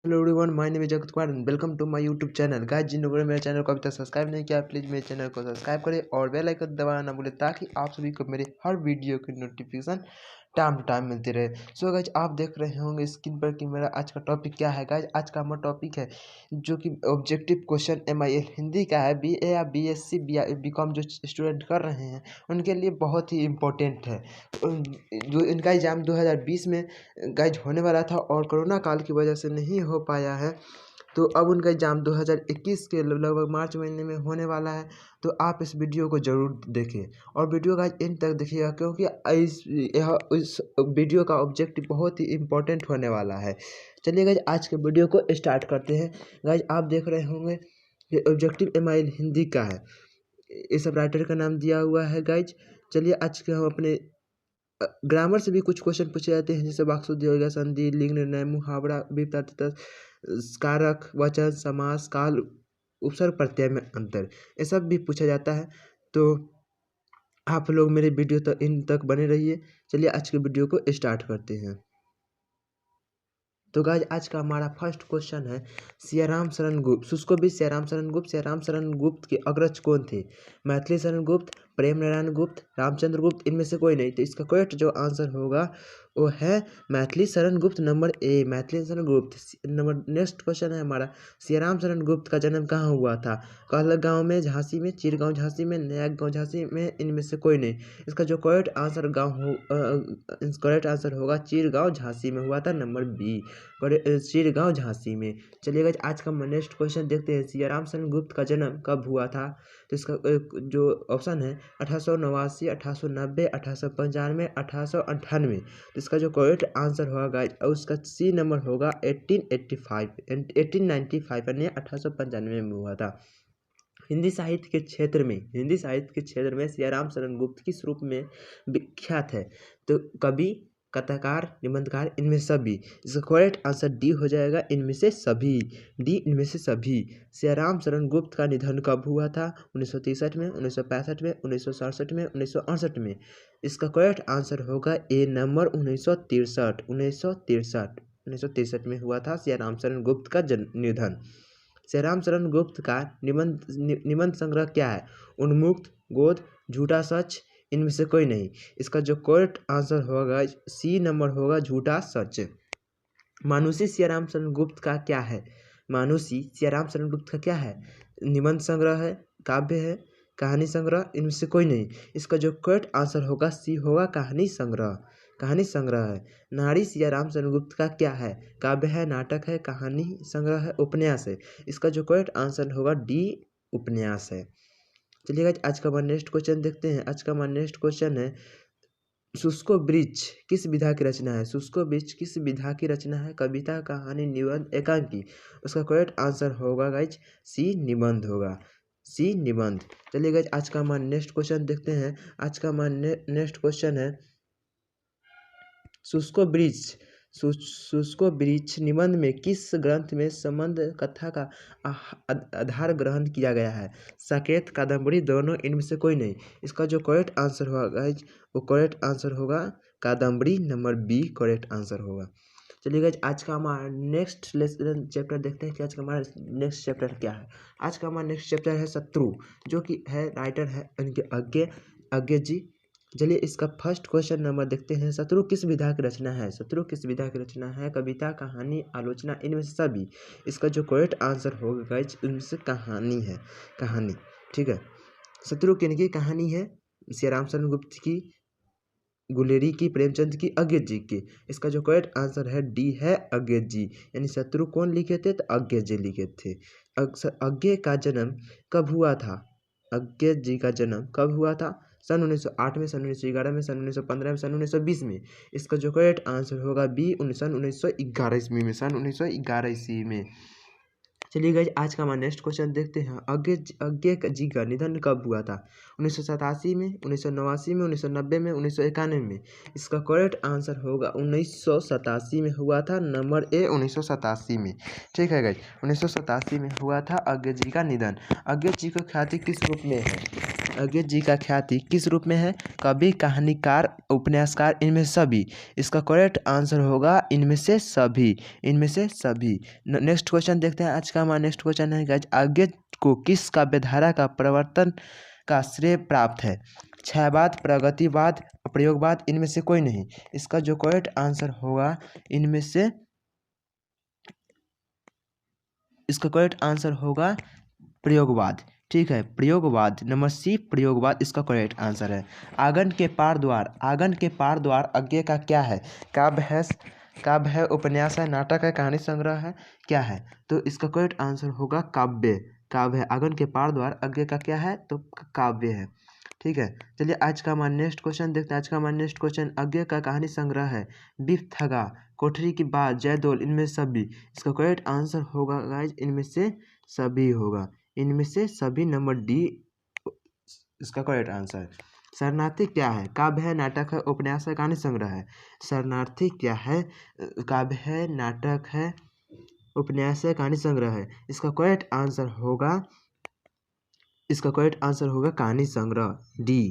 Hello everyone, my name is Jagat Kumar and welcome to my YouTube channel. Guys, जिन लोगों ने मेरे चैनल को अभी तक सब्सक्राइब नहीं किया, प्लीज़ मेरे चैनल को सब्सक्राइब करें और बेल आइकन दबाना ना भूलें ताकि आप सभी को मेरे हर वीडियो की नोटिफिकेशन टाइम टू टाइम मिलती रहे। सो गाइस, आप देख रहे होंगे स्क्रीन पर कि मेरा आज का टॉपिक क्या है। गाइस, आज का हमारा टॉपिक है जो कि ऑब्जेक्टिव क्वेश्चन MIL हिंदी का है। BA या BSc BCom जो स्टूडेंट कर रहे हैं उनके लिए बहुत ही इम्पोर्टेंट है। जो इनका एग्ज़ाम 2020 में गाइज होने वाला था और कोरोना काल की वजह से नहीं हो पाया है, तो अब उनका एग्ज़ाम 2021 के लगभग मार्च महीने में होने वाला है। तो आप इस वीडियो को ज़रूर देखें और वीडियो का एंड तक देखिएगा, क्योंकि इस वीडियो का ऑब्जेक्टिव बहुत ही इम्पोर्टेंट होने वाला है। चलिए गाइज, आज के वीडियो को स्टार्ट करते हैं। गाइज, आप देख रहे होंगे ये ऑब्जेक्टिव MIL हिंदी का है। इस सब राइटर का नाम दिया हुआ है। गाइज, चलिए आज के हम अपने ग्रामर से भी कुछ क्वेश्चन पूछे जाते हैं, जैसे वाक्शुद्धि हो गया, संधि, लिंग निर्णय, मुहावरा, विपरीत, कारक, वचन, समास, काल, उपसर्ग, प्रत्यय में अंतर, ये सब भी पूछा जाता है। तो आप लोग मेरे वीडियो तक इन तक बने रहिए। चलिए आज के वीडियो को स्टार्ट करते हैं। तो गाइज, आज का हमारा फर्स्ट क्वेश्चन है सियाराम शरण गुप्त। उसको भी सियाराम शरण गुप्त के अग्रज कौन थे? मैथिली शरण गुप्त, प्रेम नारायण गुप्त, रामचंद्र गुप्त, इनमें से कोई नहीं। तो इसका करेक्ट जो आंसर होगा वो है Maithili Sharan Gupt, number A, Maithili Sharan Gupt. Number next question है हमारा, सियाराम शरण गुप्त का जन्म कहाँ हुआ था? कहलक गाँव में, झांसी में, चिरगांव झांसी में, नया गाँव झांसी में, इनमें से कोई नहीं। इसका जो करेक्ट आंसर होगा चिरगांव झांसी में हुआ था, नंबर बी, चिरगांव झांसी में। चलिए गाइस, आज का नेक्स्ट क्वेश्चन देखते हैं, सियाराम शरण गुप्त का जन्म कब हुआ था? तो इसका जो ऑप्शन है 1889, 1890, 1895, 1898। तो इसका जो करेक्ट आंसर होगा गाइस, और उसका सी नंबर होगा 1895 यानी 1895 में हुआ था। हिंदी साहित्य के क्षेत्र में सियाराम शरण गुप्त किस रूप में विख्यात है? तो कवि, कथाकार, निबंधकार, इनमें सभी। इसका करेक्ट आंसर डी हो जाएगा, इनमें से सभी। डी, इनमें से सभी। सियाराम शरण गुप्त का निधन कब हुआ था? 1963 में, 1965 में, 1967 में, 1968 में। इसका करेक्ट आंसर होगा ए नंबर 1963 में हुआ था सियाराम शरण गुप्त का निधन। सियाराम शरण गुप्त का निबंध संग्रह क्या है? उन्मुक्त, गोद, झूठा सच, इनमें से कोई नहीं। इसका जो करेक्ट आंसर होगा सी नंबर होगा, झूठा सच। मानुषी सियाराम शरण गुप्त का क्या है? मानुषी सियाराम शरण गुप्त का क्या है? निबंध संग्रह है, काव्य है, कहानी संग्रह, इनमें से कोई नहीं। इसका जो करेक्ट आंसर होगा सी होगा, कहानी संग्रह। कहानी संग्रह है। नारी सियाराम शरण गुप्त का क्या है? काव्य है, नाटक है, कहानी संग्रह है, उपन्यास है। इसका जो करेक्ट आंसर होगा डी, उपन्यास है। चलिए गाइस, आज का हमारा नेक्स्ट क्वेश्चन देखते हैं। आज का हमारा नेक्स्ट क्वेश्चन है, शुष्को वृक्ष किस विधा की रचना है? शुष्को वृक्ष किस विधा की रचना है? कविता, कहानी, निबंध, एकांकी। उसका करेक्ट आंसर होगा गाइज सी, निबंध होगा, सी, निबंध। चलिए गाइज, आज का हमारा नेक्स्ट क्वेश्चन देखते हैं। आज का हमारा नेक्स्ट क्वेश्चन है, शुष्को वृक्ष निबंध में किस ग्रंथ में संबंध कथा का आधार ग्रहण किया गया है? साकेत, कादम्बरी, दोनों, इनमें से कोई नहीं। इसका जो करेक्ट आंसर होगा गाइज वो करेक्ट आंसर होगा Kadambari, number B correct answer होगा। चलिए गाइज, आज का हमारा नेक्स्ट लेसन चैप्टर देखते हैं कि आज का हमारा नेक्स्ट चैप्टर क्या है। आज का हमारा नेक्स्ट चैप्टर है शत्रु, जो कि है राइटर है उनके अज्ञे जी। चलिए इसका फर्स्ट क्वेश्चन नंबर देखते हैं, शत्रु किस विधा की रचना है? शत्रु किस विधा की रचना है? कविता, कहानी, आलोचना, इनमें से सभी। इसका जो करेक्ट आंसर होगा गाइज इनमें से कहानी है, कहानी। ठीक है, शत्रु किनकी कहानी है? सियाराम शरण गुप्त की, गुलेरी की, प्रेमचंद की, अज्ञे जी की। इसका जो करेक्ट आंसर है डी है, अज्ञे जी। यानी शत्रु कौन लिखे थे? तो अज्ञे जी लिखे थे। अज्ञे का जन्म कब हुआ था? अज्ञे जी का जन्म कब हुआ था? सन 1908 में, सन 1911 में, सन 1915 में, सन 1920 में। इसका जो करेक्ट आंसर होगा बी, सन 1911 ईस्वी में, सन 1911 ईस्वी में। चलिए गाइज, आज का हमारा नेक्स्ट क्वेश्चन देखते हैं, अज्ञे जी का निधन कब हुआ था? 1987 में, 1989 में, 1990 में, 1991 में। इसका करेक्ट आंसर होगा 1987 में हुआ था, नंबर ए 1987 में। ठीक है गाइज, 1987 में हुआ था अज्ञे जी का निधन। अज्ञे जी का ख्याति किस रूप में है? अज्ञेय जी का ख्याति किस रूप में है? कवि, कहानीकार, उपन्यासकार, इनमें से सभी। इसका करेक्ट आंसर होगा इनमें से सभी, इनमें से सभी। नेक्स्ट क्वेश्चन देखते हैं। आज का हमारा नेक्स्ट क्वेश्चन है गाइस, अज्ञेय को किस काव्यधारा का प्रवर्तन का श्रेय प्राप्त है? छायावाद, प्रगतिवाद, प्रयोगवाद, इनमें से कोई नहीं। इसका जो करेक्ट आंसर होगा इनमें से, इसका करेक्ट आंसर होगा प्रयोगवाद। ठीक है, प्रयोगवाद, नंबर सी प्रयोगवाद इसका करेक्ट आंसर है। आंगन के पार द्वार, आंगन के पार द्वार अज्ञेय का क्या है? काव्य है, उपन्यास है, नाटक है, कहानी संग्रह है, क्या है? तो इसका करेक्ट आंसर होगा काव्य। काव्य है। आंगन के पार द्वार अज्ञेय का क्या है? तो काव्य है। ठीक है, चलिए आज का हमारा नेक्स्ट क्वेश्चन देखते हैं। आज का हमारा नेक्स्ट क्वेश्चन, अज्ञेय का कहानी संग्रह है बिफ थगा, कोठरी की बात, जयदोल, इनमें सभी। इसका करेक्ट आंसर होगा गाइज इनमें से सभी होगा, इनमें से सभी, नंबर डी इसका करेक्ट आंसर है। शरणार्थी क्या है? काव्य है, नाटक है, उपन्यास है, कहानी संग्रह है। शरणार्थी क्या है? काव्य है, नाटक है, उपन्यास है, कहानी संग्रह है। इसका करेक्ट आंसर होगा, इसका करेक्ट आंसर होगा कहानी संग्रह, डी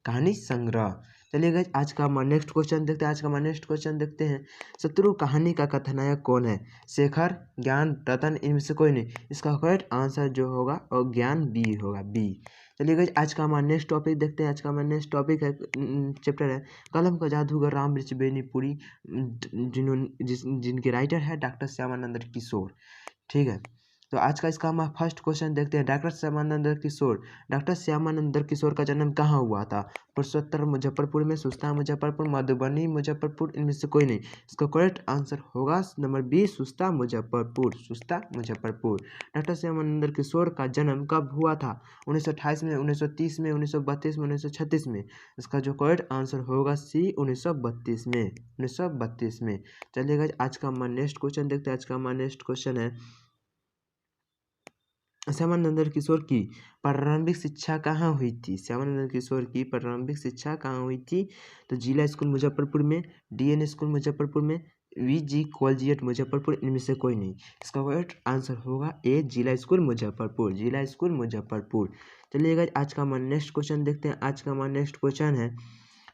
कहानी संग्रह। चलिए गाइस आज का हमारा नेक्स्ट क्वेश्चन देखते हैं। आज का हमारा नेक्स्ट क्वेश्चन देखते हैं, शत्रु कहानी का कथानायक कौन है? शेखर, ज्ञान, रतन, इनमें से कोई नहीं। इसका करेक्ट आंसर जो होगा और ज्ञान बी होगा, बी। चलिए गाइस आज का हमारा नेक्स्ट टॉपिक देखते हैं। आज का हमारा नेक्स्ट टॉपिक है, चैप्टर है कलम का जादूगर राम वृक्ष बेनीपुरी, जिनके राइटर है डॉक्टर श्यामानंद किशोर। ठीक है, तो आज का इसका हम फर्स्ट क्वेश्चन देखते हैं। डॉक्टर श्यामानंद किशोर का जन्म कहाँ हुआ था? पुरुषोत्तर मुजफ्फरपुर में, सुस्ता मुजफ्फरपुर, मधुबनी मुजफ्फरपुर, इनमें से कोई नहीं। इसका करेक्ट आंसर होगा number B, Susta Muzaffarpur, Susta Muzaffarpur. Doctor Shyamanand Kishore का जन्म कब हुआ था? 1928 में, 1930 में, 1932 में, 1936 में। इसका जो करेक्ट आंसर होगा सी 1932 में, 1932 में। चलिएगा आज का हमारा नेक्स्ट क्वेश्चन देखते हैं। आज का हमारा नेक्स्ट क्वेश्चन है, श्यामानंद किशोर की प्रारंभिक शिक्षा कहाँ हुई थी? श्यामानंद किशोर की प्रारंभिक शिक्षा कहाँ हुई थी? तो जिला स्कूल मुजफ्फरपुर में, डीएन स्कूल मुजफ्फरपुर में, वीजी कॉलेजिएट मुजफ्फरपुर, इनमें से कोई नहीं। इसका करेक्ट आंसर होगा ए, जिला स्कूल मुजफ्फरपुर, जिला स्कूल मुजफ्फरपुर। चलिएगा आज का हमारा नेक्स्ट क्वेश्चन देखते हैं। आज का हमारा नेक्स्ट क्वेश्चन है,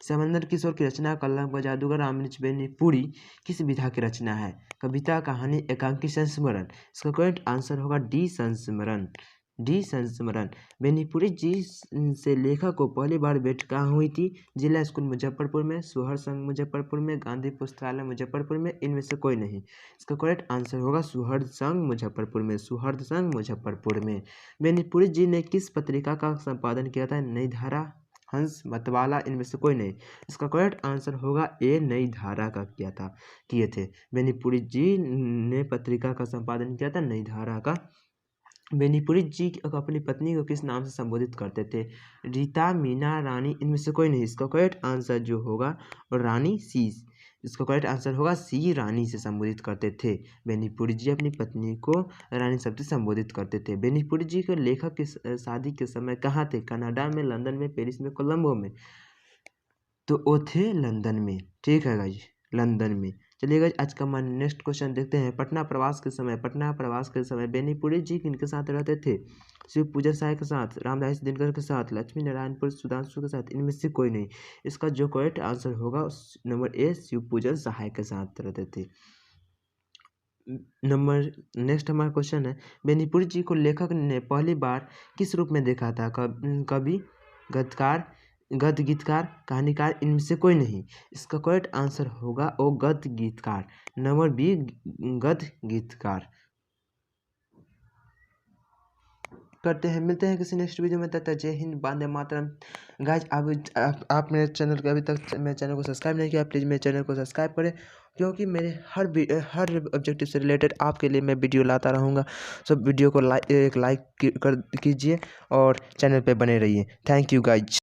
श्यामानंद किशोर की रचना कलम का जादूगर राम वृक्ष बेनीपुरी किस विधा की रचना है? कविता, कहानी, एकांकी, संस्मरण। इसका करेक्ट आंसर होगा डी संस्मरण, डी संस्मरण। बेनीपुरी जी से लेखक को पहली बार भेंट कहाँ हुई थी? जिला स्कूल मुजफ्फरपुर में, सुहर संघ मुजफ्फरपुर में, गांधी पुस्तकालय मुजफ्फरपुर में, इनमें से कोई नहीं। इसका करेक्ट आंसर होगा सुहर संघ मुजफ्फरपुर में, सुहर संघ मुजफ्फरपुर में। बेनीपुरी जी ने किस पत्रिका का संपादन किया था? नई धारा, हंस, मतवाला, इनमें से कोई नहीं। इसका करेक्ट आंसर होगा ए, नई धारा का किए थे। बेनीपुरी जी ने पत्रिका का संपादन किया था, नई धारा का। बेनीपुरी जी अपनी पत्नी को किस नाम से संबोधित करते थे? रीता, मीना, रानी, इनमें से कोई नहीं। इसका करेक्ट आंसर जो होगा रानी सी, इसका करेक्ट आंसर होगा सी, रानी से संबोधित करते थे। बेनीपुरी जी अपनी पत्नी को रानी शब्द से संबोधित करते थे। बेनीपुरी जी के लेखक की शादी के समय कहाँ थे? कनाडा में, लंदन में, पेरिस में, कोलंबो में। तो वो थे लंदन में। ठीक है गाइज, लंदन में। चलिए गाइज आज का हमारा नेक्स्ट क्वेश्चन देखते हैं। पटना प्रवास के समय बेनीपुरी जी किनके साथ रहते थे? शिव पूजन सहाय के साथ, रामदास दिनकर के साथ, लक्ष्मी नारायणपुर सुधांशु के साथ, इनमें से कोई नहीं। इसका जो करेक्ट आंसर होगा नंबर ए, शिव पूजन सहाय के साथ रहते थे। नंबर नेक्स्ट हमारा क्वेश्चन है, बेनीपुरी जी को लेखक ने पहली बार किस रूप में देखा था? कवि, गद्यकार, गद्य गीतकार, कहानीकार, इनमें से कोई नहीं। इसका करेक्ट आंसर होगा ओ, गद्य गीतकार, नंबर बी, गद्य गीतकार। करते हैं, मिलते हैं किसी नेक्स्ट वीडियो में। तब तक जय हिंद, वंदे मातरम। गाइज आप मेरे चैनल को अभी तक मेरे चैनल को सब्सक्राइब नहीं किया, प्लीज़ मेरे चैनल को सब्सक्राइब करें, क्योंकि मेरे हर ऑब्जेक्टिव से रिलेटेड आपके लिए मैं वीडियो लाता रहूँगा। सब वीडियो को लाइक कीजिए और चैनल पे बने रहिए। Thank you guys.